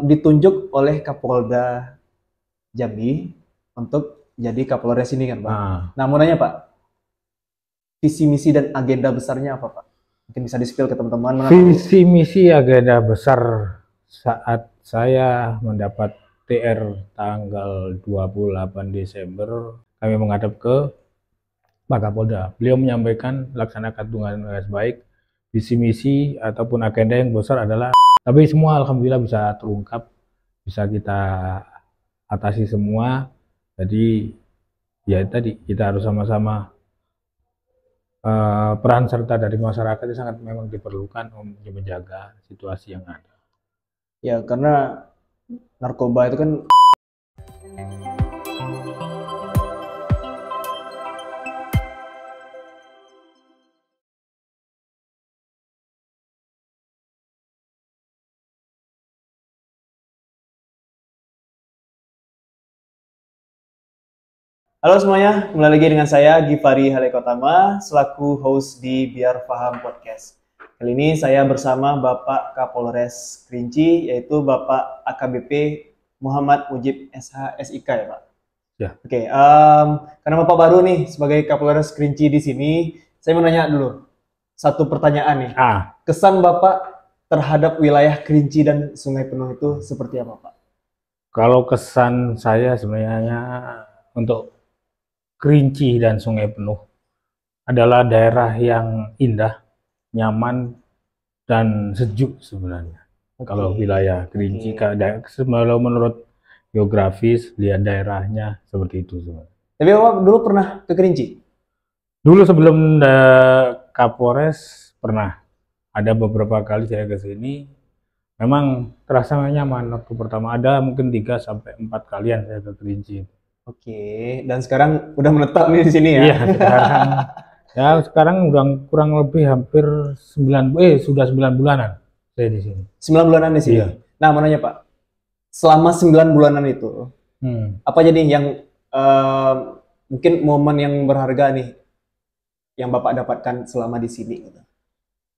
ditunjuk oleh Kapolda Jambi untuk jadi Kapolres ini kan, Pak. Nah, mau nanya, Pak, visi misi dan agenda besarnya apa, Pak? Mungkin bisa di-spill ke teman-teman. Visi misi agenda besar saat saya mendapat TR tanggal 28 Desember, kami menghadap ke Pak Kapolda. Beliau menyampaikan laksanakan dengan baik. Visi misi ataupun agenda yang besar adalah, tapi semua alhamdulillah bisa terungkap, bisa kita atasi semua. Jadi ya tadi kita harus sama-sama peran serta dari masyarakat itu sangat memang diperlukan untuk menjaga situasi yang ada. Ya, karena narkoba itu kan Halo semuanya, kembali lagi dengan saya Gifari Halekotama selaku host di Biar Paham Podcast. Kali ini saya bersama Bapak Kapolres Kerinci, yaitu Bapak AKBP Muhammad Mujib SH SIK ya Pak? Ya. Oke, karena Bapak baru nih sebagai Kapolres Kerinci di sini, saya mau nanya dulu satu pertanyaan nih. Kesan Bapak terhadap wilayah Kerinci dan Sungai Penuh itu seperti apa Pak? Kalau kesan saya sebenarnya untuk Kerinci dan Sungai Penuh adalah daerah yang indah, nyaman, dan sejuk sebenarnya. Kalau wilayah Kerinci, kalau menurut geografis, lihat daerahnya seperti itu sebenarnya. Tapi Bapak dulu pernah ke Kerinci? Dulu sebelum Kapolres pernah. Ada beberapa kali saya ke sini. Memang terasa nyaman waktu pertama. Ada mungkin 3-4 kalian saya ke Kerinci. Oke, dan sekarang udah menetap nih di sini ya? Iya, sekarang udah kurang lebih hampir 9 bulanan saya di sini. 9 bulanan di sini? Iya. Nah, mau nanya Pak, selama 9 bulanan itu, apa jadi yang mungkin momen yang berharga nih yang Bapak dapatkan selama di sini?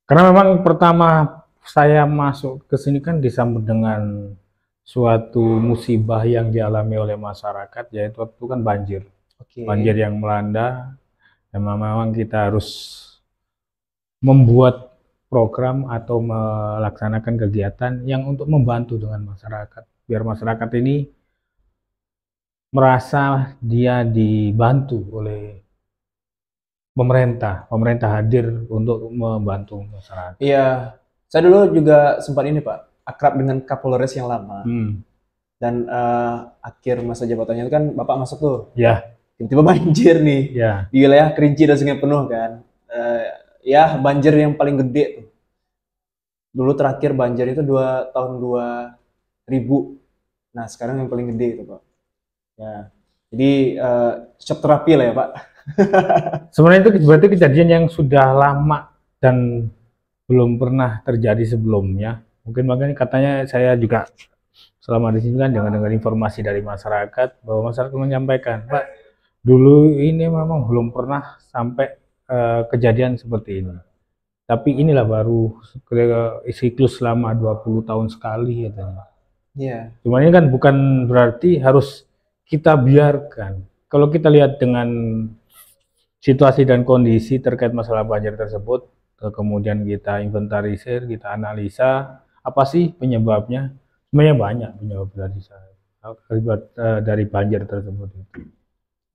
Karena memang pertama saya masuk ke sini kan disambut dengan suatu musibah yang dialami oleh masyarakat, yaitu waktu kan banjir. Banjir yang melanda, dan memang kita harus membuat program atau melaksanakan kegiatan yang untuk membantu dengan masyarakat, biar masyarakat ini merasa dia dibantu oleh pemerintah hadir untuk membantu masyarakat. Iya, saya dulu juga sempat ini Pak, akrab dengan Kapolres yang lama. Dan akhir masa jabatannya itu kan Bapak masuk tuh. Ya. Tiba-tiba banjir nih. Ya. Di wilayah Kerinci dan Sungai Penuh kan. Ya banjir yang paling gede tuh. Dulu terakhir banjir itu tahun 2000. Nah sekarang yang paling gede itu Pak. Ya. Jadi shock terapi lah ya Pak. Sebenarnya itu berarti kejadian yang sudah lama dan belum pernah terjadi sebelumnya. Mungkin makanya katanya saya juga selama di sini kan dengar informasi dari masyarakat bahwa masyarakat menyampaikan, Pak, dulu ini memang belum pernah sampai kejadian seperti ini. Tapi inilah baru siklus selama 20 tahun sekali katanya. Iya. Cuma ini kan bukan berarti harus kita biarkan. Kalau kita lihat dengan situasi dan kondisi terkait masalah banjir tersebut, kemudian kita inventarisir, kita analisa, apa sih penyebabnya? Sebenarnya banyak penyebab dari banjir tersebut itu.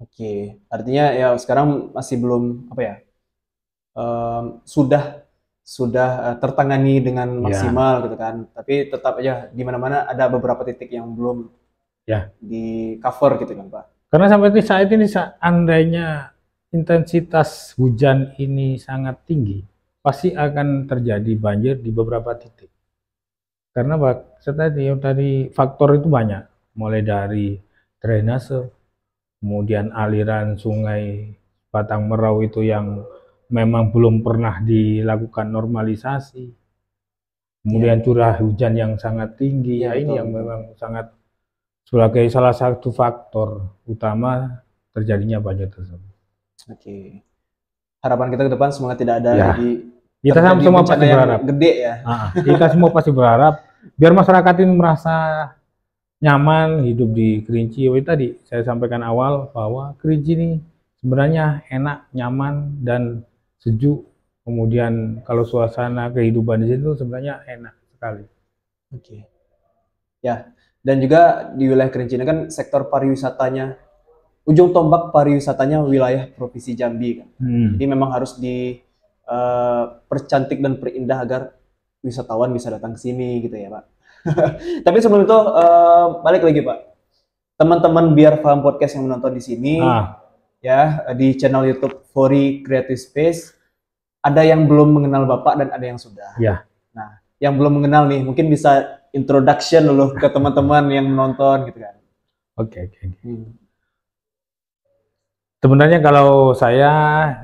Oke, artinya ya sekarang masih belum apa ya, sudah tertangani dengan maksimal gitu kan. Tapi tetap aja di mana-mana ada beberapa titik yang belum di cover gitu kan Pak. Karena sampai saat ini seandainya intensitas hujan ini sangat tinggi, pasti akan terjadi banjir di beberapa titik. Karena tadi faktor itu banyak, mulai dari drainase, kemudian aliran sungai Batang Merau itu yang memang belum pernah dilakukan normalisasi, kemudian curah hujan yang sangat tinggi, ini yang memang sangat sebagai salah satu faktor utama terjadinya banjir tersebut. Oke, harapan kita ke depan semoga tidak ada kita semua pasti berharap gede ya. Kita semua pasti berharap biar masyarakat ini merasa nyaman hidup di Kerinci. Tadi saya sampaikan awal bahwa Kerinci ini sebenarnya enak, nyaman, dan sejuk. Kemudian kalau suasana kehidupan di situ sebenarnya enak sekali. Oke. Ya, dan juga di wilayah Kerinci ini kan sektor pariwisatanya, ujung tombak pariwisatanya wilayah Provinsi Jambi kan. Jadi memang harus percantik dan perindah agar wisatawan bisa datang ke sini gitu ya Pak. Tapi sebelum itu balik lagi Pak. Teman-teman biar paham podcast yang menonton di sini ya di channel YouTube Fori Creative Space ada yang belum mengenal Bapak dan ada yang sudah. Ya. Nah, yang belum mengenal nih mungkin bisa introduction dulu ke teman-teman yang menonton gitu kan. Oke. Sebenarnya kalau saya,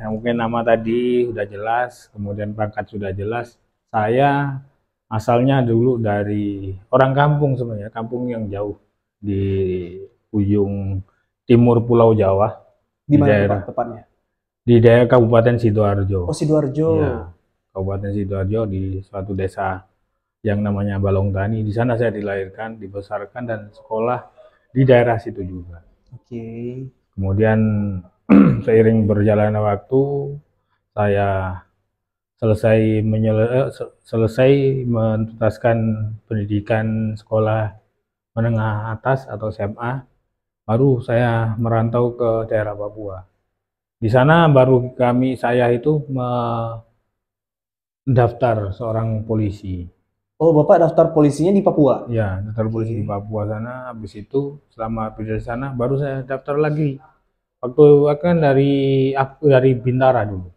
mungkin nama tadi sudah jelas, kemudian pangkat sudah jelas. Saya asalnya dulu dari orang kampung sebenarnya, kampung yang jauh di ujung timur Pulau Jawa. Di mana tepatnya? Di daerah Kabupaten Sidoarjo. Oh, Sidoarjo. Ya, Kabupaten Sidoarjo di suatu desa yang namanya Balongtani. Di sana saya dilahirkan, dibesarkan, dan sekolah di daerah situ juga. Oke. Kemudian seiring berjalannya waktu, saya selesai menuntaskan pendidikan sekolah menengah atas atau SMA, baru saya merantau ke daerah Papua. Di sana baru saya itu mendaftar seorang polisi. Oh, Bapak daftar polisinya di Papua? Ya, daftar polisi di Papua sana. Habis itu selama di sana baru saya daftar lagi. Waktu kan dari Bintara dulu.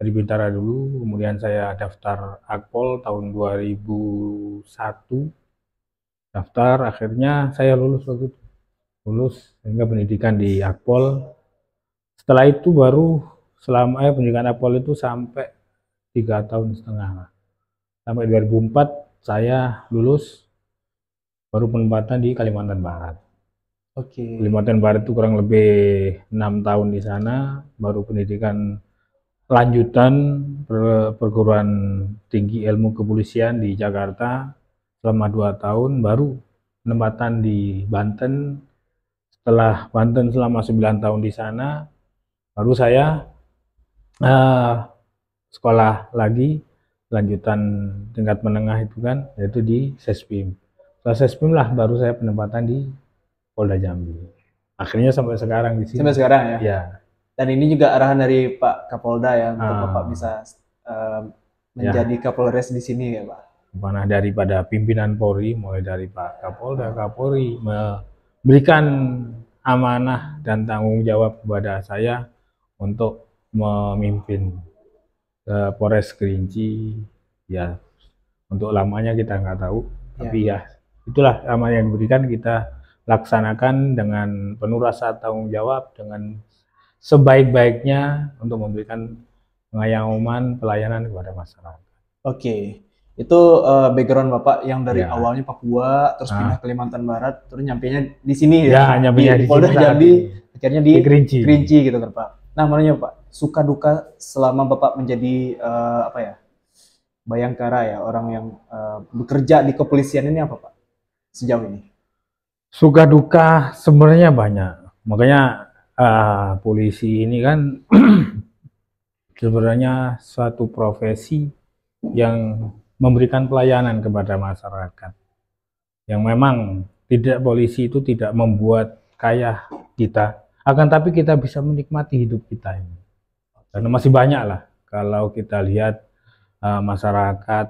Dari Bintara dulu, kemudian saya daftar Akpol tahun 2001. Daftar, akhirnya saya lulus waktu itu. Lulus sehingga pendidikan di Akpol. Setelah itu baru pendidikan Akpol itu sampai 3,5 tahun. Sampai 2004 saya lulus, baru penempatan di Kalimantan Barat. Oke. Kalimantan Barat itu kurang lebih 6 tahun di sana, baru pendidikan lanjutan perguruan tinggi ilmu kepolisian di Jakarta selama 2 tahun, baru penempatan di Banten. Setelah Banten selama 9 tahun di sana, baru saya sekolah lagi lanjutan tingkat menengah itu kan, yaitu di Sespim. Setelah Sespim lah baru saya penempatan di Polda Jambi. Akhirnya sampai sekarang di sini. Sampai sekarang ya? Ya. Dan ini juga arahan dari Pak Kapolda ya untuk Bapak bisa menjadi Kapolres di sini ya Pak? Mana daripada pimpinan Polri, mulai dari Pak Kapolda, Kapolri memberikan amanah dan tanggung jawab kepada saya untuk memimpin Polres Kerinci. Ya, untuk lamanya kita nggak tahu, tapi ya itulah amanah yang diberikan, kita laksanakan dengan penuh rasa tanggung jawab, dengan sebaik-baiknya untuk memberikan pengayoman pelayanan kepada masyarakat. Oke, itu background Bapak yang dari awalnya Papua, terus pindah ke Kalimantan Barat, terus nyampainya di sini ya, di Polda Jambi, akhirnya di Kerinci gitu kan Pak. Nah, makanya Pak, suka duka selama Bapak menjadi Bayangkara ya, orang yang bekerja di kepolisian ini apa Pak sejauh ini? Suka duka sebenarnya banyak, makanya polisi ini kan sebenarnya suatu profesi yang memberikan pelayanan kepada masyarakat, yang memang polisi itu tidak membuat kaya kita, akan tapi kita bisa menikmati hidup kita ini. Karena masih banyak lah kalau kita lihat masyarakat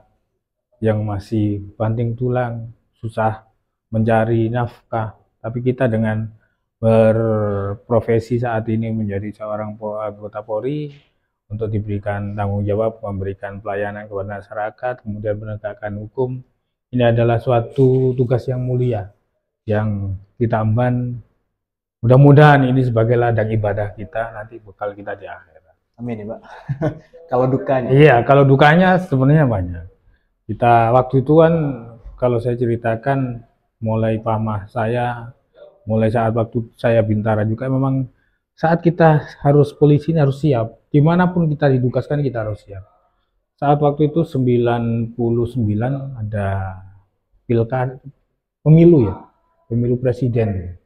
yang masih banting tulang, susah mencari nafkah, tapi kita dengan berprofesi saat ini menjadi seorang anggota Polri untuk diberikan tanggung jawab, memberikan pelayanan kepada masyarakat, kemudian menegakkan hukum, ini adalah suatu tugas yang mulia yang kita emban. Mudah-mudahan ini sebagai ladang ibadah kita, nanti bekal kita di akhirat. Amin ya Pak. Kalau dukanya? Iya, kalau dukanya sebenarnya banyak. Kita waktu itu kan, kalau saya ceritakan, mulai pamah saya, mulai saat waktu saya Bintara juga, memang saat kita polisi ini harus siap. Dimanapun kita ditugaskan, kita harus siap. Saat waktu itu 99 ada pilkada, pemilu ya, pemilu presiden.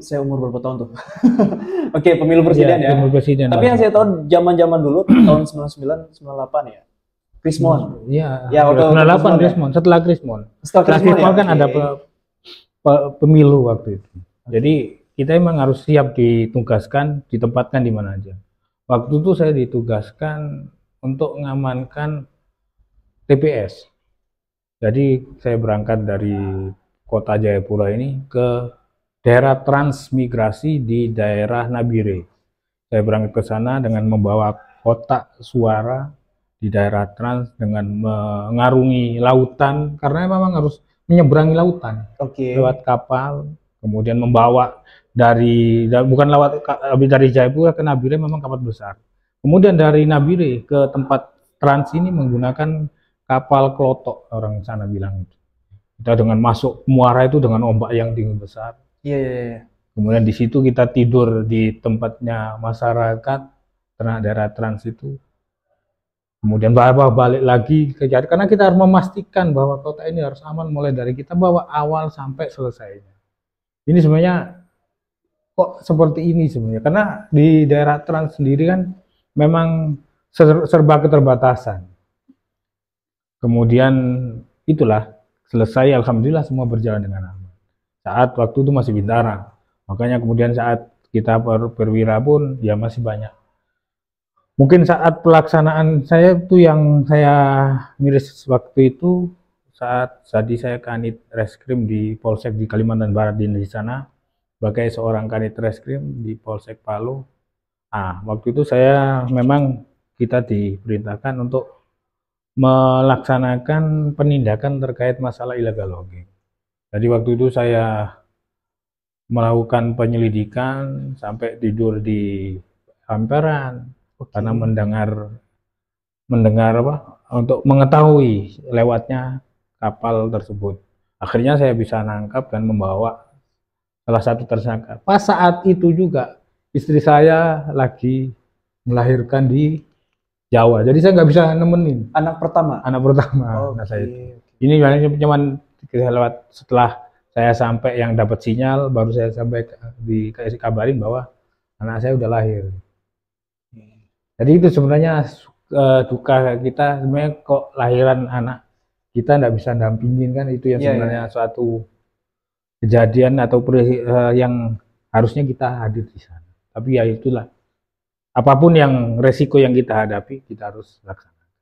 Saya umur berapa tahun tuh? Oke, pemilu presiden ya. Pemilu presiden. Tapi yang saya tahu zaman-zaman dulu tahun 99, 98 ya. Krismon. Iya. Ya, waktu 98 Krismon. Setelah Krismon. Setelah Krismon ya? kan ada pemilu waktu itu. Jadi kita emang harus siap ditugaskan, ditempatkan di mana aja. Waktu itu saya ditugaskan untuk mengamankan TPS. Jadi saya berangkat dari kota Jayapura ini ke daerah transmigrasi di daerah Nabire. Saya berangkat ke sana dengan membawa kotak suara di daerah trans dengan mengarungi lautan karena memang harus menyeberangi lautan lewat kapal, kemudian membawa dari Jayapura ke Nabire memang kapal besar. Kemudian dari Nabire ke tempat trans ini menggunakan kapal klotok, orang sana bilang itu. Kita dengan masuk muara itu dengan ombak yang tinggi besar. Iya. Kemudian di situ kita tidur di tempatnya masyarakat daerah trans itu. Kemudian balik lagi ke Jakarta karena kita harus memastikan bahwa kota ini harus aman mulai dari kita bawa awal sampai selesainya. Ini sebenarnya kok seperti ini sebenarnya karena di daerah trans sendiri kan memang serba keterbatasan. Kemudian itulah selesai, alhamdulillah semua berjalan dengan aman. Saat waktu itu masih Bintara, makanya kemudian saat kita perwira pun ya masih banyak. Mungkin saat pelaksanaan saya itu yang saya miris waktu itu saat tadi saya kanit reskrim di Polsek di Kalimantan Barat di sana sebagai seorang kanit reskrim di Polsek Palu. Waktu itu saya memang kita diperintahkan untuk melaksanakan penindakan terkait masalah illegal logging. Jadi waktu itu saya melakukan penyelidikan sampai tidur di Amperan karena mendengar untuk mengetahui lewatnya kapal tersebut. Akhirnya saya bisa nangkap dan membawa salah satu tersangka. Pas saat itu juga istri saya lagi melahirkan di Jawa, jadi saya nggak bisa nemenin. Anak pertama. Saya itu. Ini cuman lewat setelah saya sampai yang dapat sinyal, baru saya sampai dikasih kabarin bahwa anak saya udah lahir. Jadi itu sebenarnya duka kita sebenarnya kok lahiran anak kita nggak bisa dampingin kan itu yang sebenarnya suatu kejadian atau yang harusnya kita hadir di sana. Tapi ya itulah. Apapun yang resiko yang kita hadapi, kita harus laksanakan.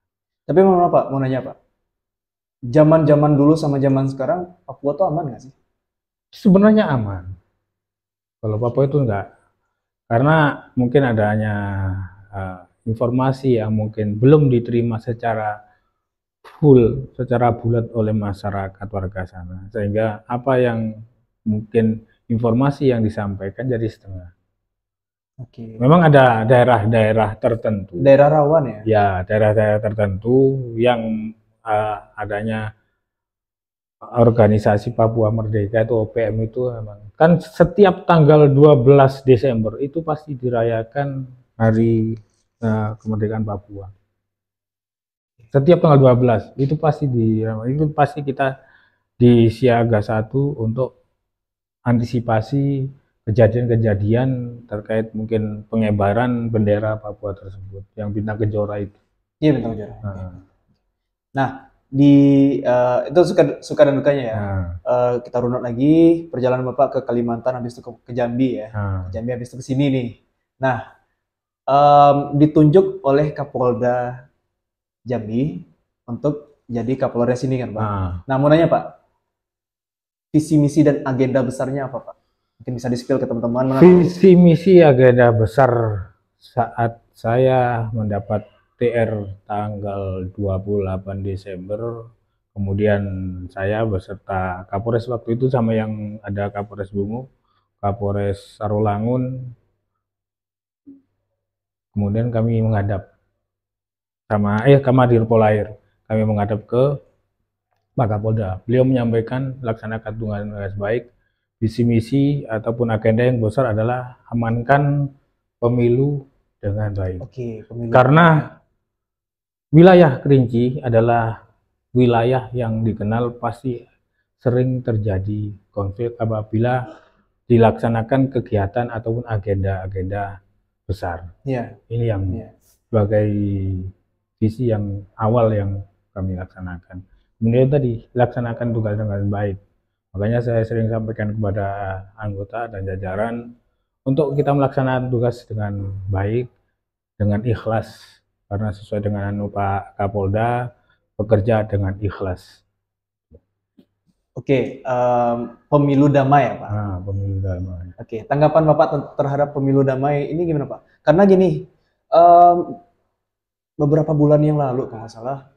Tapi mau nanya Pak, zaman dulu sama zaman sekarang, Papua tuh aman nggak sih? Sebenarnya aman. Kalau Papua itu enggak. Karena mungkin adanya informasi yang mungkin belum diterima secara full, secara bulat oleh masyarakat warga sana. Sehingga apa yang mungkin informasi yang disampaikan jadi setengah. Memang ada daerah-daerah tertentu. Daerah rawan ya? Ya, daerah-daerah tertentu yang adanya organisasi Papua Merdeka itu OPM itu memang kan setiap tanggal 12 Desember itu pasti dirayakan hari kemerdekaan Papua. Setiap tanggal 12 itu pasti kita di siaga 1 untuk antisipasi kejadian-kejadian terkait mungkin pengibaran bendera Papua tersebut yang bintang kejora itu. Iya, bintang kejora. Nah, itu suka dan dukanya ya. Kita runut lagi perjalanan Bapak ke Kalimantan, habis itu ke Jambi ya. Jambi habis itu ke sini nih. Nah, ditunjuk oleh Kapolda Jambi untuk jadi Kapolres sini kan Pak. Nah, mau nanya Pak, visi misi dan agenda besarnya apa Pak? Mungkin bisa di-spill ke teman-teman. Visi misi agenda besar saat saya mendapat TR tanggal 28 Desember, kemudian saya beserta Kapolres waktu itu sama yang ada Kapolres Bungu, Kapolres Sarolangun, kemudian kami menghadap sama Kamadir Polair, kami menghadap ke Pak Kapolda. Beliau menyampaikan laksanakan tugas baik. Visi misi ataupun agenda yang besar adalah amankan pemilu dengan baik. Karena wilayah Kerinci adalah wilayah yang dikenal pasti sering terjadi konflik apabila dilaksanakan kegiatan ataupun agenda-agenda besar. Iya. Ini yang Iya. sebagai visi yang awal yang kami laksanakan. Kemudian tadi laksanakan tugas dengan baik. Makanya saya sering sampaikan kepada anggota dan jajaran untuk kita melaksanakan tugas dengan baik, dengan ikhlas, karena sesuai dengan Pak Kapolda, bekerja dengan ikhlas. Oke, pemilu damai ya Pak. Nah, pemilu damai. Oke, tanggapan Bapak terhadap pemilu damai ini gimana Pak? Karena gini, beberapa bulan yang lalu kalau nggak salah,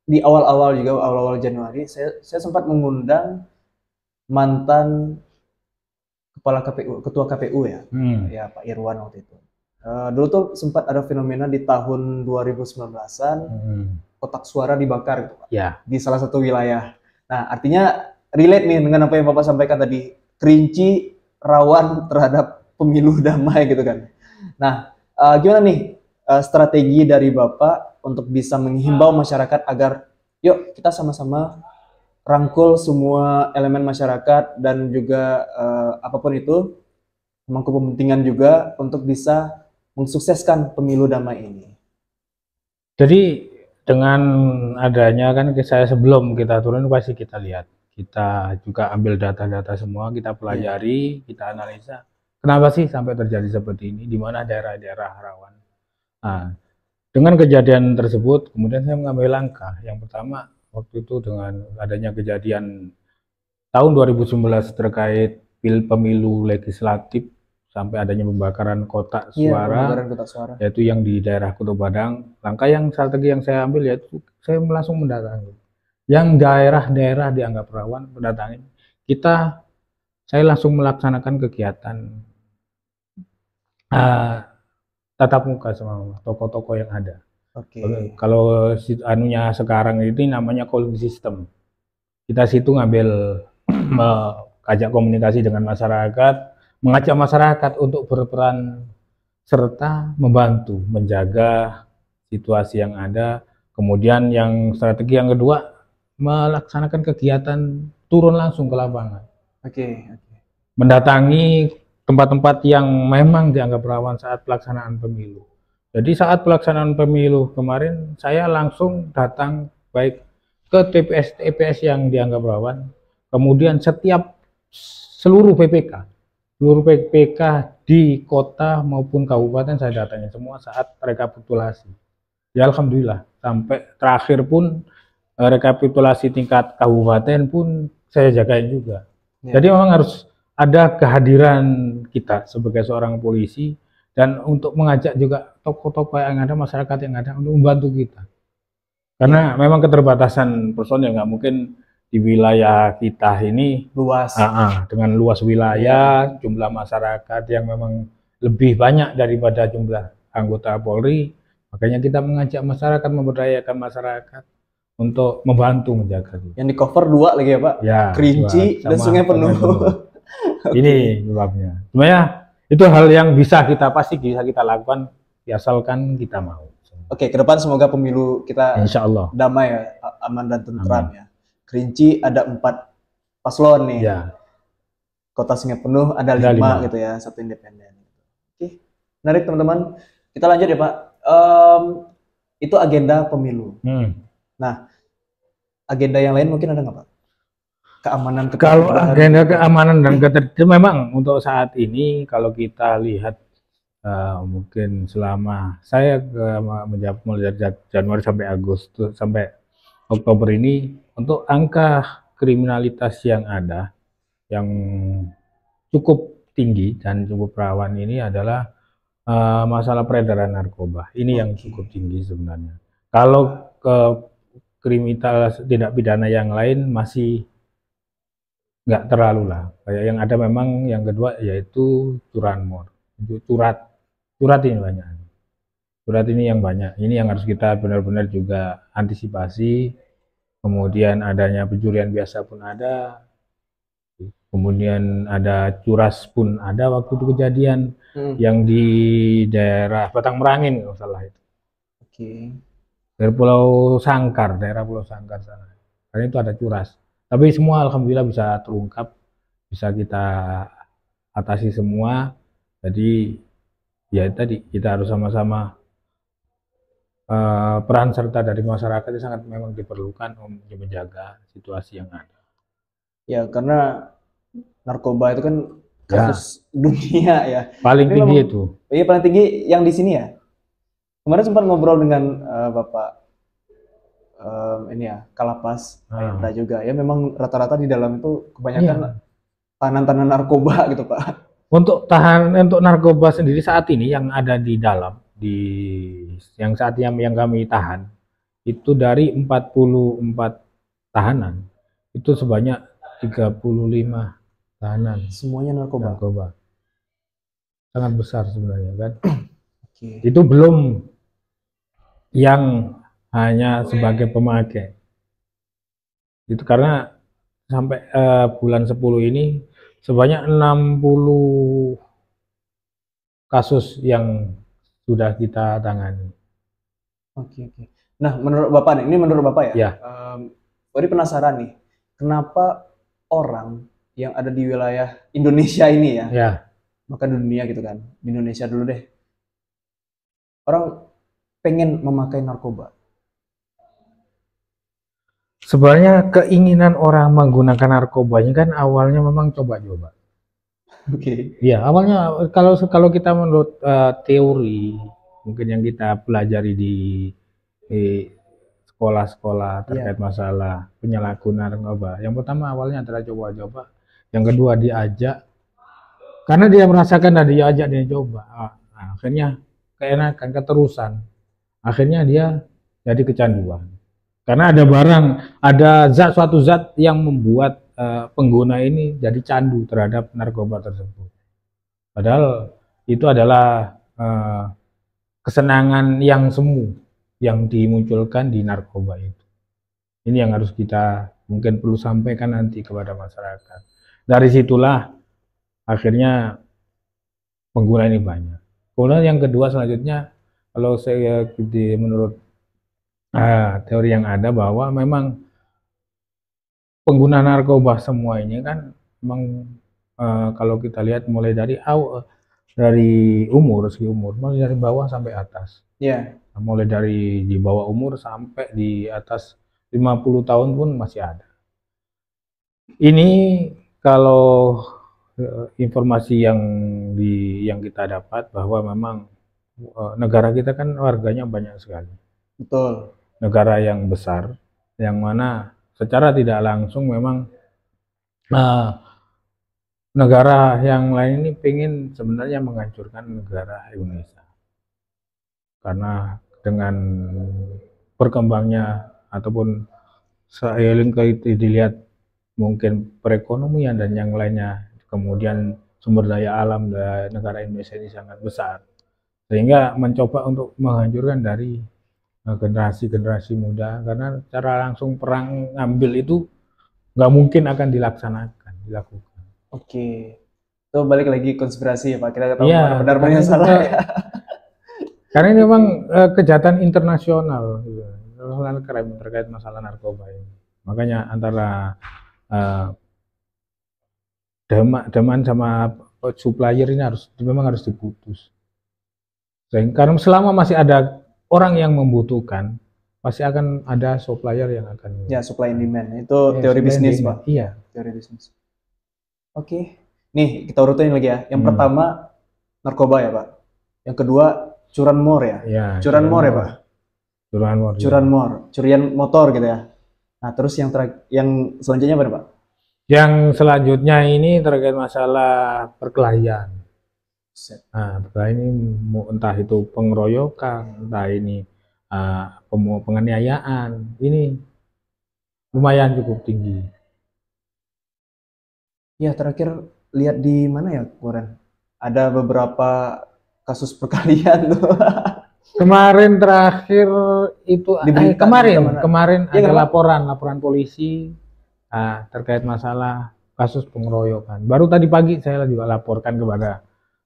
di awal-awal juga, awal-awal Januari, saya sempat mengundang mantan kepala KPU, ketua KPU ya, ya Pak Irwan waktu itu. Dulu tuh sempat ada fenomena di tahun 2019-an, kotak suara dibakar gitu Pak, Ya. di salah satu wilayah. Nah, artinya relate nih dengan apa yang Bapak sampaikan tadi, Kerinci rawan terhadap pemilu damai gitu kan. Nah, gimana nih strategi dari Bapak untuk bisa menghimbau masyarakat agar yuk kita sama-sama rangkul semua elemen masyarakat dan juga apapun itu, pemangku kepentingan juga untuk bisa mensukseskan pemilu damai ini. Jadi dengan adanya kan saya sebelum kita turun pasti kita lihat, kita juga ambil data-data semua, kita pelajari, kita analisa. Kenapa sih sampai terjadi seperti ini? Di mana daerah-daerah rawan? Nah, dengan kejadian tersebut, kemudian saya mengambil langkah. Yang pertama, waktu itu dengan adanya kejadian tahun 2019 terkait pemilu legislatif sampai adanya pembakaran kotak suara, yaitu yang di daerah Kota Padang. Langkah yang strategi yang saya ambil yaitu saya langsung mendatangi yang daerah-daerah dianggap rawan, mendatangi kita. Saya langsung melaksanakan kegiatan tatap muka sama toko-toko yang ada. Kalau anunya sekarang ini namanya calling system. Kita situ ngambil mengajak komunikasi dengan masyarakat, mengajak masyarakat untuk berperan serta membantu menjaga situasi yang ada. Kemudian yang strategi yang kedua, melaksanakan kegiatan turun langsung ke lapangan. Mendatangi tempat-tempat yang memang dianggap rawan saat pelaksanaan pemilu. Jadi saat pelaksanaan pemilu kemarin saya langsung datang baik ke TPS yang dianggap rawan, kemudian seluruh PPK di kota maupun kabupaten saya datangi semua saat rekapitulasi. Ya alhamdulillah sampai terakhir pun rekapitulasi tingkat kabupaten pun saya jagain juga. Jadi memang harus ada kehadiran kita sebagai seorang polisi dan untuk mengajak juga tokoh-tokoh yang ada, masyarakat yang ada untuk membantu kita. Karena memang keterbatasan personil, nggak mungkin di wilayah kita ini luas, dengan luas wilayah, jumlah masyarakat yang memang lebih banyak daripada jumlah anggota Polri. Makanya kita mengajak masyarakat, memberdayakan masyarakat untuk membantu menjaga. Yang di cover 2 lagi ya Pak, ya, Kerinci dan Sungai Penuh. Ini sebabnya. Sebenarnya itu hal yang bisa kita lakukan, asalkan kita mau. Oke, ke depan semoga pemilu kita insya Allah damai ya, aman dan tentram ya. Kerinci ada 4 paslon nih. Ya. Kota Sungai Penuh ada 5 gitu ya, 1 independen. Oke, menarik teman-teman. Kita lanjut ya Pak. Itu agenda pemilu. Nah, agenda yang lain mungkin ada nggak Pak? Keamanan. Kalau agenda keamanan dan ketertiban memang untuk saat ini kalau kita lihat mungkin selama saya menjabat mulai dari Januari sampai Agustus sampai Oktober ini, untuk angka kriminalitas yang ada yang cukup tinggi dan cukup rawan ini adalah masalah peredaran narkoba. Ini yang cukup tinggi sebenarnya. Kalau ke kriminalitas tidak pidana yang lain masih nggak terlalu lah. Kayak yang ada memang yang kedua yaitu curanmor. Curat ini banyak. Curat ini yang banyak. Ini yang harus kita benar-benar juga antisipasi. Kemudian adanya pencurian biasa pun ada. Kemudian ada curas pun ada waktu itu kejadian yang di daerah Batang Merangin kalau salah itu. Dari daerah Pulau Sangkar sana. Karena itu ada curas. Tapi semua alhamdulillah bisa terungkap, bisa kita atasi semua. Jadi ya tadi kita harus sama-sama peran serta dari masyarakat itu sangat memang diperlukan untuk menjaga situasi yang ada. Ya, karena narkoba itu kan Ya, kasus dunia ya. paling Ini tinggi memang, itu. iya paling tinggi yang di sini ya. Kemarin sempat ngobrol dengan Bapak ini ya, Kalapas, Pak Hendra Nah, juga. Ya memang rata-rata di dalam itu kebanyakan iya. tahanan-tahanan narkoba gitu Pak. Untuk narkoba sendiri saat ini yang ada di dalam yang saat yang kami tahan itu dari 44 tahanan itu sebanyak 35 tahanan Semuanya narkoba. narkoba. Sangat besar sebenarnya kan. Oke. Itu belum yang hanya sebagai pemakai. Itu karena sampai bulan 10 ini sebanyak 60 kasus yang sudah kita tangani. Oke, oke. Nah, menurut Bapak nih, ini menurut Bapak ya. Ya, Jadi penasaran nih, kenapa orang yang ada di wilayah Indonesia ini ya, ya. bahkan di dunia gitu kan, di Indonesia dulu deh, orang pengen memakai narkoba. Sebenarnya keinginan orang menggunakan narkoba ini kan awalnya memang coba-coba. Oke. Iya, awalnya kalau kita menurut teori mungkin yang kita pelajari di sekolah-sekolah Iya, terkait masalah penyalahgunaan narkoba. Yang pertama awalnya adalah coba-coba, yang kedua diajak, karena dia merasakan dan diajak dia coba. Akhirnya keenakan, keterusan. Akhirnya dia jadi kecanduan. Karena ada barang, ada suatu zat yang membuat pengguna ini jadi candu terhadap narkoba tersebut. Padahal itu adalah kesenangan yang semu yang dimunculkan di narkoba itu. Ini yang harus kita mungkin perlu sampaikan nanti kepada masyarakat. Dari situlah akhirnya pengguna ini banyak. Kemudian yang kedua selanjutnya, kalau saya menurut teori yang ada bahwa memang pengguna narkoba semua ini kan memang kalau kita lihat mulai dari segi umur, mulai dari bawah sampai atas. iya. Mulai dari di bawah umur sampai di atas 50 tahun pun masih ada. Ini kalau informasi yang kita dapat bahwa memang negara kita kan warganya banyak sekali. Betul. Negara yang besar, yang mana secara tidak langsung memang negara yang lain ini ingin sebenarnya menghancurkan negara Indonesia. Karena dengan berkembangnya ataupun seiring dilihat mungkin perekonomian dan yang lainnya, kemudian sumber daya alam dari negara Indonesia ini sangat besar, sehingga mencoba untuk menghancurkan dari generasi-generasi muda, karena cara langsung perang ngambil itu nggak mungkin akan dilakukan. Oke. Itu balik lagi konspirasi ya Pak. Kita tahu mana Iya, benar mana karena yang ini salah ya. karena ini memang Oke. kejahatan internasional, gitu. Internasional crime terkait masalah narkoba ini. Makanya antara uh, demand sama supplier ini memang harus diputus. Karena selama masih ada orang yang membutuhkan, pasti akan ada supplier yang akan. Ya, supply and demand. Itu teori supply and bisnis, demand. Pak. Iya. Teori bisnis. Oke. Nih, kita urutin lagi ya. Yang pertama narkoba ya, Pak. Yang kedua curanmor ya. Ya, Curanmor ya, Pak. Curanmor. Curanmor, curian motor gitu ya. Nah, terus yang selanjutnya apa, Pak? Yang selanjutnya ini terkait masalah perkelahian. Nah, perkelahian ini entah itu pengeroyokan, entah ini penganiayaan, ini lumayan cukup tinggi. Ya, terakhir lihat di mana ya, kemarin? Ada beberapa kasus perkelahian tuh. Kemarin terakhir itu Di berita, kemarin ya, ada laporan polisi terkait masalah kasus pengeroyokan. Baru tadi pagi saya juga laporkan kepada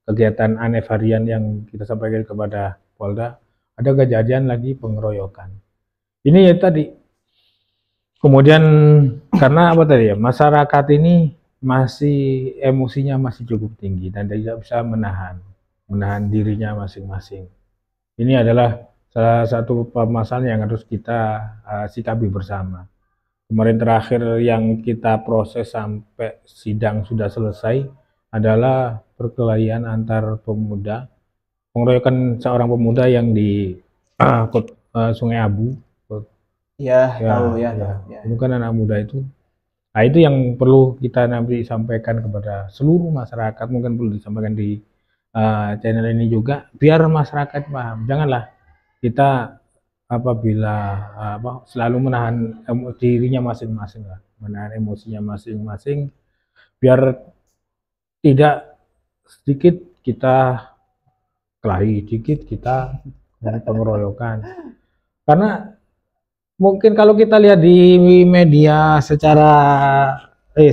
kegiatan ANEF harian yang kita sampaikan kepada Polda, ada kejadian lagi pengeroyokan. Ini ya tadi Kemudian karena apa tadi ya, masyarakat ini masih emosinya masih cukup tinggi dan tidak bisa menahan dirinya masing-masing. Ini adalah salah satu permasalahan yang harus kita sikapi bersama. Kemarin terakhir yang kita proses sampai sidang sudah selesai adalah perkelahian antar pemuda, pengeroyokan seorang pemuda yang di Sungai Abu. Ya, Ya, tahu ya, ya. tahu. Ya. Itu kan anak muda itu. Nah, itu yang perlu kita nanti sampaikan kepada seluruh masyarakat, mungkin perlu disampaikan di channel ini juga, biar masyarakat paham. Janganlah kita apabila selalu menahan dirinya masing-masing lah, menahan emosinya masing-masing, biar tidak sedikit kita kelahi, sedikit kita pengeroyokan. Karena mungkin kalau kita lihat di media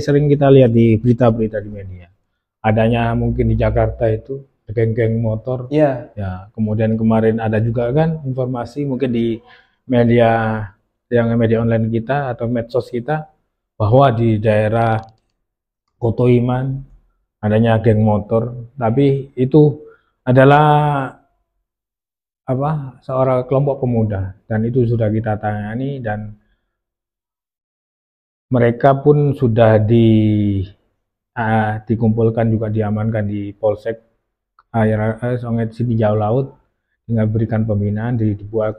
sering kita lihat di berita-berita di media, adanya mungkin di Jakarta itu geng-geng motor. Iya. Ya, kemudian kemarin ada juga kan informasi mungkin di media online kita atau medsos kita bahwa di daerah Kotoiman adanya geng motor, tapi itu adalah seorang kelompok pemuda dan itu sudah kita tangani dan mereka pun sudah dikumpulkan juga diamankan di Polsek Sungai Tinjau Laut dengan berikan pembinaan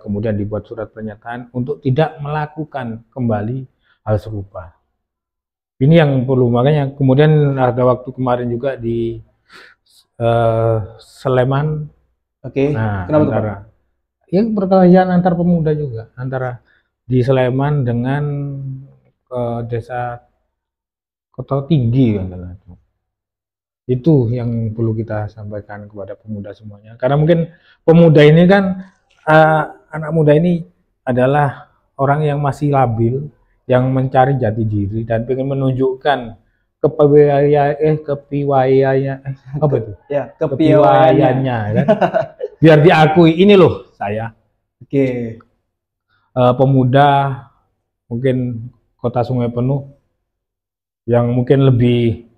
kemudian dibuat surat pernyataan untuk tidak melakukan kembali hal serupa. Ini yang perlu, makanya kemudian ada waktu kemarin juga di Sleman. Oke. Nah, Kenapa yang perkelahian antar pemuda juga antara di Sleman dengan desa Kota Tinggi kan, itu yang perlu kita sampaikan kepada pemuda semuanya, karena mungkin pemuda ini kan anak muda ini adalah orang yang masih labil, yang mencari jati diri dan ingin menunjukkan kepiawaiannya kan, biar diakui, ini loh saya. Oke. Pemuda mungkin Kota Sungai Penuh yang mungkin lebih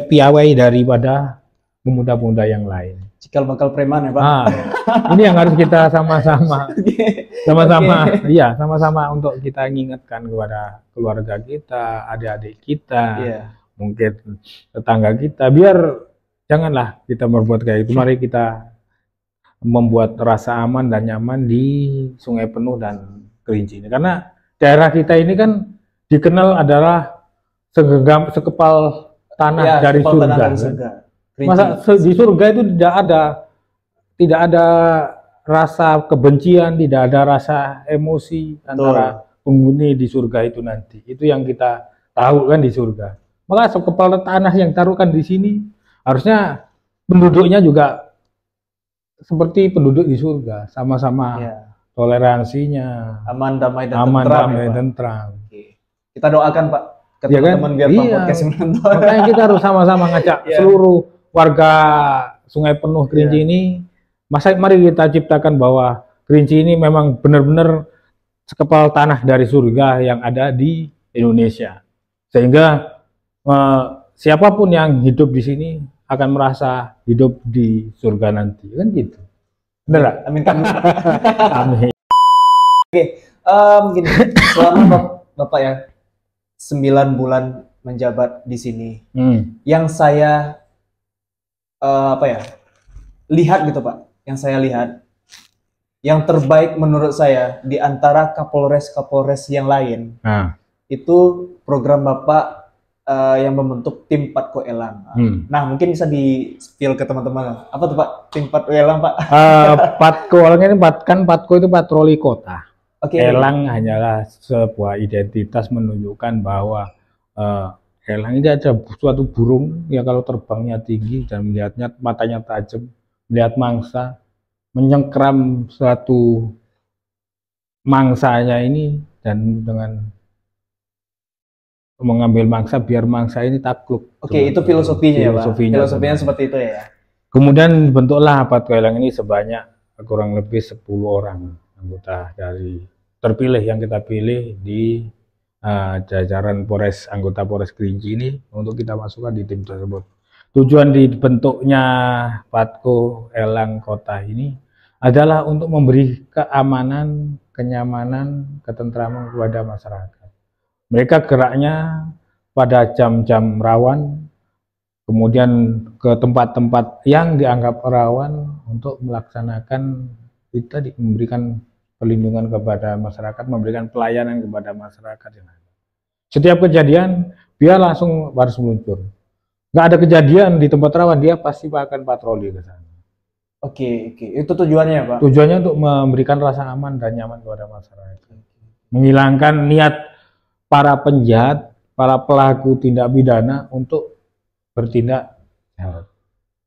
piawai daripada pemuda-pemuda yang lain. Cikal bakal preman ya Pak. Ini yang harus kita sama-sama iya, sama-sama untuk kita ingatkan kepada keluarga kita, adik-adik kita, mungkin tetangga kita, biar janganlah kita berbuat kayak itu. Mari kita membuat rasa aman dan nyaman di Sungai Penuh dan Kerinci ini, karena daerah kita ini kan dikenal adalah sekepal tanah dari surga. Masa di surga itu tidak ada rasa kebencian, tidak ada rasa emosi antara penghuni di surga itu nanti. Itu yang kita tahu kan di surga. Maka sekepal tanah yang taruhkan di sini harusnya penduduknya juga seperti penduduk di surga, sama-sama toleransinya, aman, damai, dan tentram. Kita doakan Pak ke teman-teman biar podcast menonton. Makanya kita harus sama-sama ngajak seluruh warga Sungai Penuh Kerinci ini, mari kita ciptakan bahwa Kerinci ini memang benar-benar sekepal tanah dari surga yang ada di Indonesia, sehingga siapapun yang hidup di sini akan merasa hidup di surga nanti, kan gitu. Benar? Amin. Amin. Oke, gini, selama Bapak ya 9 bulan menjabat di sini, yang saya lihat gitu Pak, yang terbaik menurut saya di antara Kapolres yang lain, itu program Bapak yang membentuk tim Patko Elang. Nah, mungkin bisa di-spill ke teman-teman. Apa tuh Pak, tim Patko Elang Pak? Patko Elang ini Patko itu patroli kota. Elang hanyalah sebuah identitas menunjukkan bahwa elang ini ada suatu burung yang kalau terbangnya tinggi dan melihatnya matanya tajam, melihat mangsa, menyengkram suatu mangsanya ini dan dengan mengambil mangsa biar mangsa ini takluk. Itu filosofinya ya Pak. Filosofinya seperti itu ya. Kemudian bentuklah Patko Elang ini sebanyak kurang lebih 10 orang anggota dari terpilih yang kita pilih di jajaran Polres, anggota Polres Kerinci ini untuk kita masukkan di tim tersebut. Tujuan dibentuknya Patko Elang Kota ini adalah untuk memberi keamanan, kenyamanan, ketentraman kepada masyarakat. Mereka geraknya pada jam-jam rawan, kemudian ke tempat-tempat yang dianggap rawan untuk melaksanakan kita memberikan perlindungan kepada masyarakat, memberikan pelayanan kepada masyarakat. Setiap kejadian, dia langsung harus meluncur. Nggak ada kejadian di tempat rawan, dia pasti akan patroli ke sana. Oke. Itu tujuannya, Pak? Tujuannya untuk memberikan rasa aman dan nyaman kepada masyarakat. Menghilangkan niat para penjahat, para pelaku tindak pidana untuk bertindak jahat,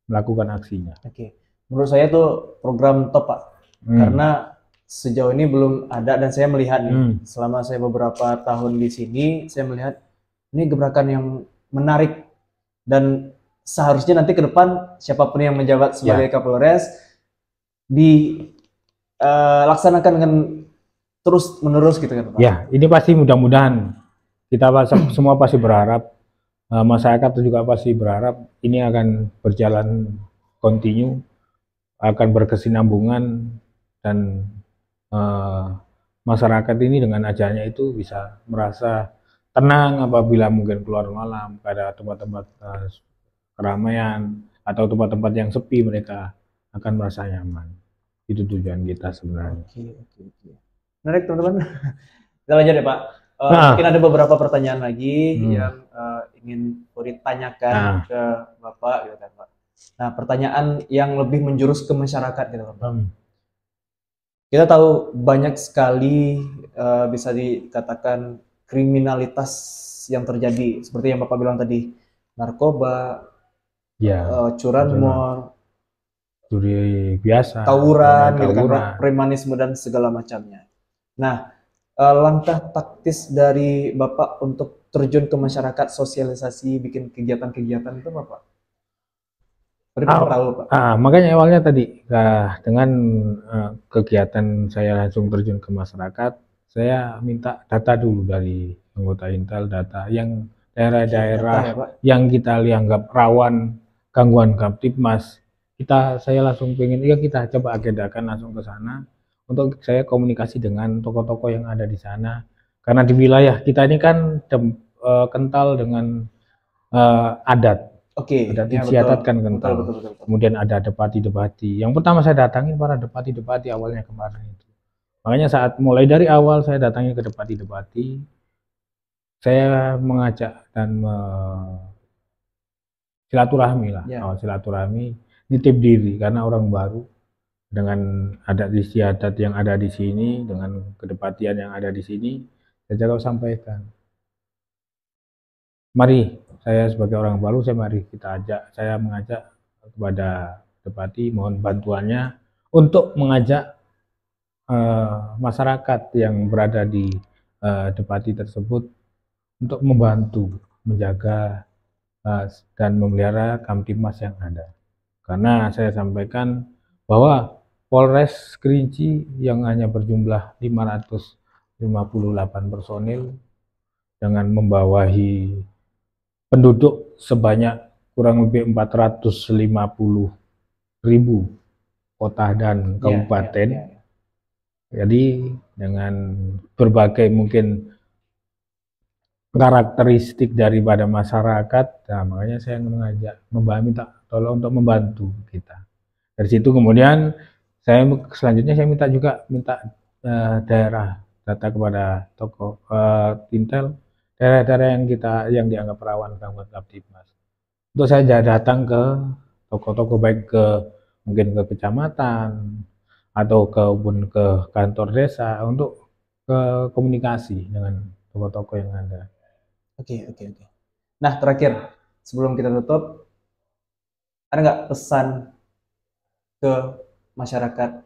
melakukan aksinya. Oke. Menurut saya itu program top, Pak. Karena sejauh ini belum ada, dan saya melihat nih, selama saya beberapa tahun di sini, saya melihat ini gebrakan yang menarik, dan seharusnya nanti ke depan siapapun yang menjabat sebagai Kapolres dilaksanakan dengan terus menerus gitu kan, Pak? Ya, ini pasti mudah-mudahan kita semua pasti berharap, masyarakat juga pasti berharap ini akan berjalan kontinu, akan berkesinambungan, dan masyarakat ini dengan adanya itu bisa merasa tenang apabila mungkin keluar malam pada tempat-tempat keramaian atau tempat-tempat yang sepi, mereka akan merasa nyaman. Itu tujuan kita sebenarnya. Oke. Menarik, teman-teman. Kita lanjut ya, Pak. Mungkin ada beberapa pertanyaan lagi yang ingin Puri tanyakan ke Bapak gitu kan, Pak. Nah, pertanyaan yang lebih menjurus ke masyarakat gitu, Pak. Kita tahu banyak sekali bisa dikatakan kriminalitas yang terjadi, seperti yang Bapak bilang tadi, narkoba, curanmor, curi biasa, tawuran, gitu kan, premanisme dan segala macamnya. Nah, langkah taktis dari Bapak untuk terjun ke masyarakat, sosialisasi, bikin kegiatan-kegiatan itu Bapak? Tahu, Pak. Makanya awalnya tadi dengan kegiatan saya langsung terjun ke masyarakat, saya minta data dulu dari anggota Intel, data yang daerah-daerah yang kita dianggap rawan gangguan Kamtibmas. Saya langsung pengen, kita coba agendakan langsung ke sana untuk saya komunikasi dengan tokoh-tokoh yang ada di sana. Karena di wilayah kita ini kan kental dengan adat. Adat istiadat kan kental. Betul. Kemudian ada depati-depati. Yang pertama saya datangin para depati-depati awalnya kemarin itu. Makanya saat mulai dari awal saya datangin ke depati-depati, saya mengajak dan silaturahmi lah. Silaturahmi, nitip diri karena orang baru, dengan adat istiadat yang ada di sini, dengan kedepatian yang ada di sini, saya coba sampaikan. Mari, saya sebagai orang baru, saya mengajak kepada depati, mohon bantuannya untuk mengajak masyarakat yang berada di depati tersebut untuk membantu menjaga dan memelihara Kamtibmas yang ada. Karena saya sampaikan bahwa Polres Kerinci yang hanya berjumlah 558 personil dengan membawahi penduduk sebanyak kurang lebih 450.000 kota dan kabupaten. Jadi dengan berbagai mungkin karakteristik daripada masyarakat, makanya saya minta tolong untuk membantu kita. Dari situ kemudian selanjutnya saya minta data kepada tokoh Intel, daerah-daerah yang dianggap rawan gangguan Kamtibmas. Untuk saya datang ke tokoh-tokoh, baik mungkin ke kecamatan atau ke kantor desa untuk komunikasi dengan tokoh-tokoh yang ada. Oke. Nah, terakhir sebelum kita tutup, ada nggak pesan ke masyarakat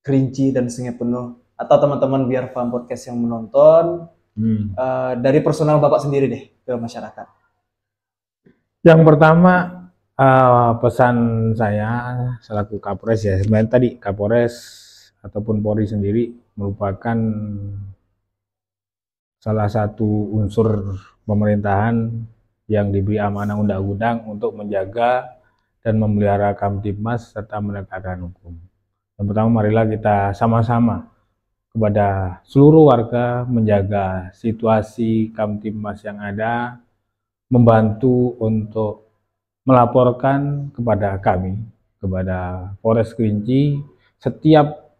Kerinci dan Sungai Penuh atau teman-teman biar paham podcast yang menonton, dari personal Bapak sendiri deh ke masyarakat? Yang pertama, pesan saya selaku Kapolres, ya sebenarnya tadi Kapolres ataupun Polri sendiri merupakan salah satu unsur pemerintahan yang diberi amanah undang-undang untuk menjaga dan memelihara Kamtibmas serta menegakkan hukum. Yang pertama, marilah kita sama-sama kepada seluruh warga menjaga situasi Kamtibmas yang ada, membantu untuk melaporkan kepada kami, kepada Polres Kerinci, setiap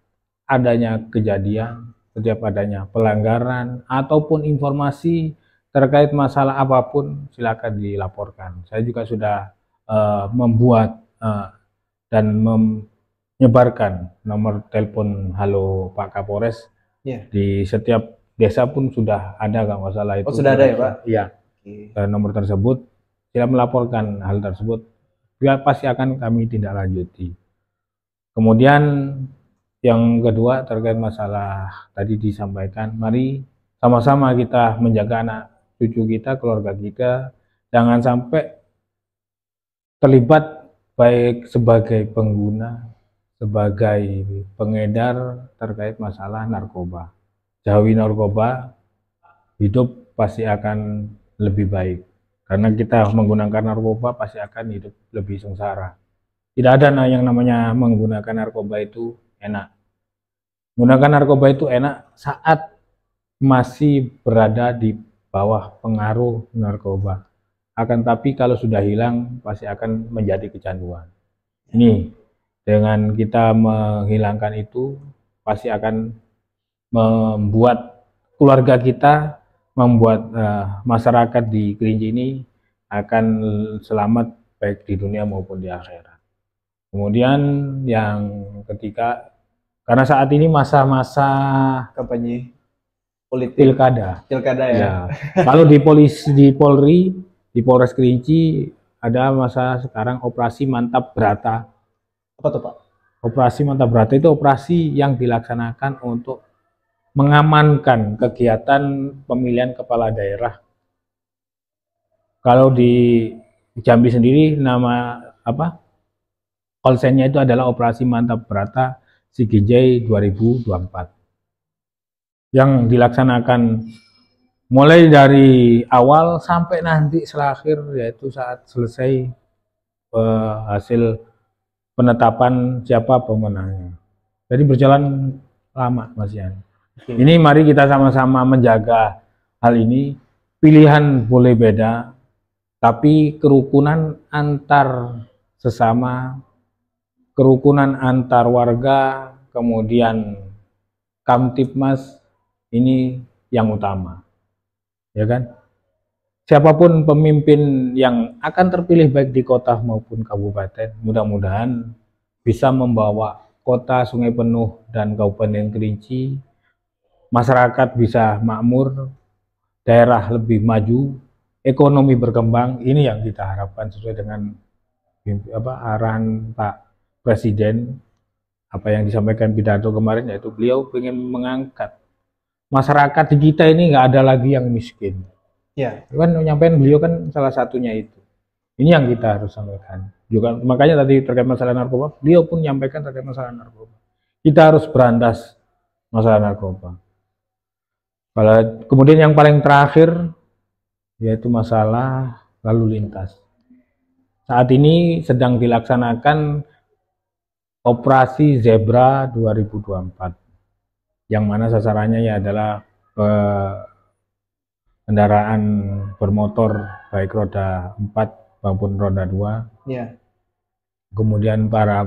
adanya kejadian, setiap adanya pelanggaran ataupun informasi terkait masalah apapun, silakan dilaporkan. Saya juga sudah membuat dan menyebarkan nomor telepon Halo Pak Kapolres. Di setiap desa pun sudah ada, kalau nggak salah itu. Oh, sudah ada ya, Pak? Iya. Nomor tersebut, sila melaporkan hal tersebut, pasti akan kami tindak lanjuti. Kemudian yang kedua terkait masalah tadi disampaikan, mari sama-sama kita menjaga anak cucu kita, keluarga kita, jangan sampai terlibat baik sebagai pengguna, sebagai pengedar terkait masalah narkoba. Jauhi narkoba, hidup pasti akan lebih baik. Karena kita menggunakan narkoba pasti akan hidup lebih sengsara. Tidak ada yang namanya menggunakan narkoba itu enak. Menggunakan narkoba itu enak saat masih berada di bawah pengaruh narkoba. Akan tapi kalau sudah hilang pasti akan menjadi kecanduan. Ini dengan kita menghilangkan itu pasti akan membuat keluarga kita, membuat masyarakat di Kerinci ini akan selamat baik di dunia maupun di akhirat. Kemudian yang ketiga, karena saat ini masa-masa kampanye politik, pilkada ya. Kalau di Polri, di Polres Kerinci ada masa sekarang operasi Mantap Brata. Apa tuh, Pak? Operasi Mantap Brata itu operasi yang dilaksanakan untuk mengamankan kegiatan pemilihan kepala daerah. Kalau di Jambi sendiri nama konsennya itu adalah Operasi Mantap Brata Sigijai 2024 yang dilaksanakan mulai dari awal sampai nanti selakhir, yaitu saat selesai hasil penetapan siapa pemenangnya. Jadi berjalan lama, Mas Yan. Ini mari kita sama-sama menjaga hal ini. Pilihan boleh beda, tapi kerukunan antar sesama, kerukunan antar warga, kemudian Kamtibmas ini yang utama, ya kan? Siapapun pemimpin yang akan terpilih baik di kota maupun kabupaten, mudah-mudahan bisa membawa kota Sungai Penuh dan Kabupaten Kerinci, masyarakat bisa makmur, daerah lebih maju, ekonomi berkembang. Ini yang kita harapkan sesuai dengan arahan Pak Presiden, apa yang disampaikan pidato kemarin, yaitu beliau ingin mengangkat masyarakat di kita ini nggak ada lagi yang miskin. Ya, kan menyampaikan beliau kan salah satunya itu. Ini yang kita harus sampaikan. Juga makanya tadi terkait masalah narkoba, beliau pun menyampaikan terkait masalah narkoba. Kita harus berantas masalah narkoba. Kemudian yang paling terakhir yaitu masalah lalu lintas. Saat ini sedang dilaksanakan Operasi Zebra 2024, yang mana sasarannya ya adalah kendaraan bermotor baik roda 4 maupun roda 2. Ya. Kemudian para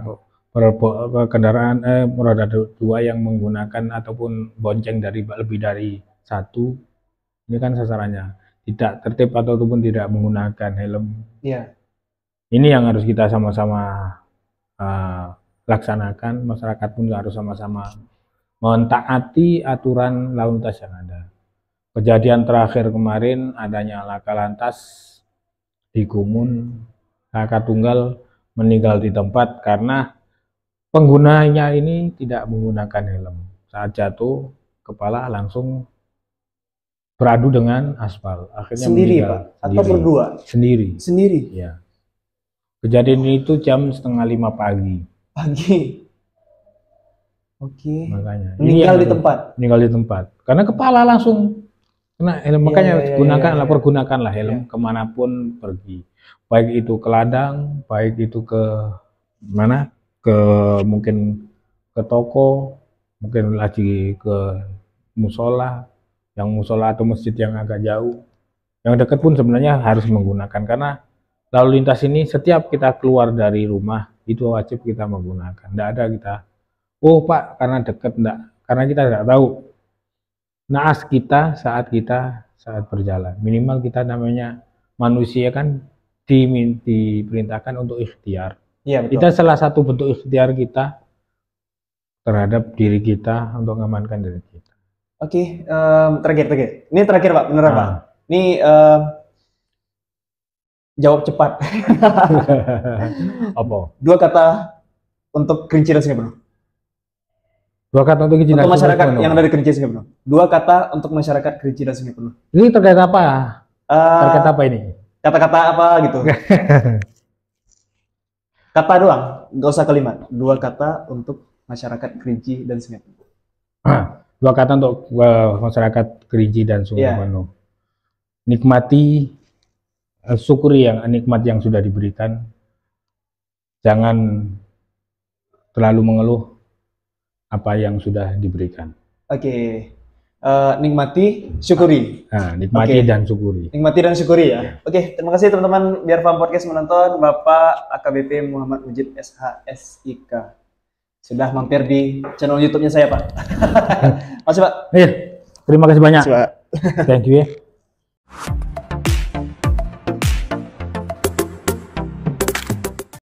kendaraan roda 2 yang menggunakan ataupun bonceng dari lebih dari satu, ini kan sasarannya tidak tertib ataupun tidak menggunakan helm. Ya. Ini yang harus kita sama-sama laksanakan. Masyarakat pun harus sama-sama mentaati aturan lalu lintas yang ada. Kejadian terakhir kemarin adanya laka lantas di Kumun, kakak tunggal meninggal di tempat karena penggunanya ini tidak menggunakan helm. Saat jatuh, kepala langsung beradu dengan aspal. Akhirnya sendiri, meninggal. Pak? Atau berdua? Sendiri. Sendiri? Ya. Kejadian itu jam 4:30 pagi. Oke. Makanya Meninggal di tempat. meninggal di tempat karena kepala langsung kena helm. Iya, Makanya iya, gunakanlah, iya. pergunakanlah helm Iya. kemanapun pergi, baik itu ke ladang, baik itu ke mana, ke mungkin ke toko, mungkin lagi ke musola, yang musola atau masjid yang agak jauh, yang dekat pun sebenarnya harus menggunakan, karena lalu lintas ini setiap kita keluar dari rumah itu wajib kita menggunakan. Tidak ada kita, oh Pak karena dekat, enggak, karena kita tidak tahu naas kita saat berjalan. Minimal kita namanya manusia kan diperintahkan untuk ikhtiar. Iya, betul. Kita salah satu bentuk ikhtiar kita terhadap diri kita untuk mengamankan diri kita. Oke, terakhir. Ini terakhir Pak, beneran Pak. Ini jawab cepat. Apa? 2 kata untuk Kerinci dan Sungai Penuh. 2 kata untuk Kerinci dan Untuk Sungai masyarakat Penuh. yang dari Kerinci dan Sungai Penuh. 2 kata untuk masyarakat Kerinci dan Sungai Penuh. Ini terkait apa? Terkait apa ini? Kata-kata apa gitu? Kata doang, nggak usah kalimat. 2 kata untuk masyarakat Kerinci dan Sungai Penuh. 2 kata untuk masyarakat Kerinci dan Sungai Penuh. Nikmati, syukuri yang nikmat yang sudah diberikan. Jangan terlalu mengeluh apa yang sudah diberikan. Oke. Nikmati, syukuri. Nah, nikmati dan syukuri. Nikmati dan syukuri ya. Oke, terima kasih teman-teman Biar Paham Podcast menonton Bapak AKBP Muhammad Mujib SHSIK. Sudah mampir di channel YouTube-nya saya, Pak. Makasih, Pak. Terima kasih banyak. Makasih, Pak. Thank you ya.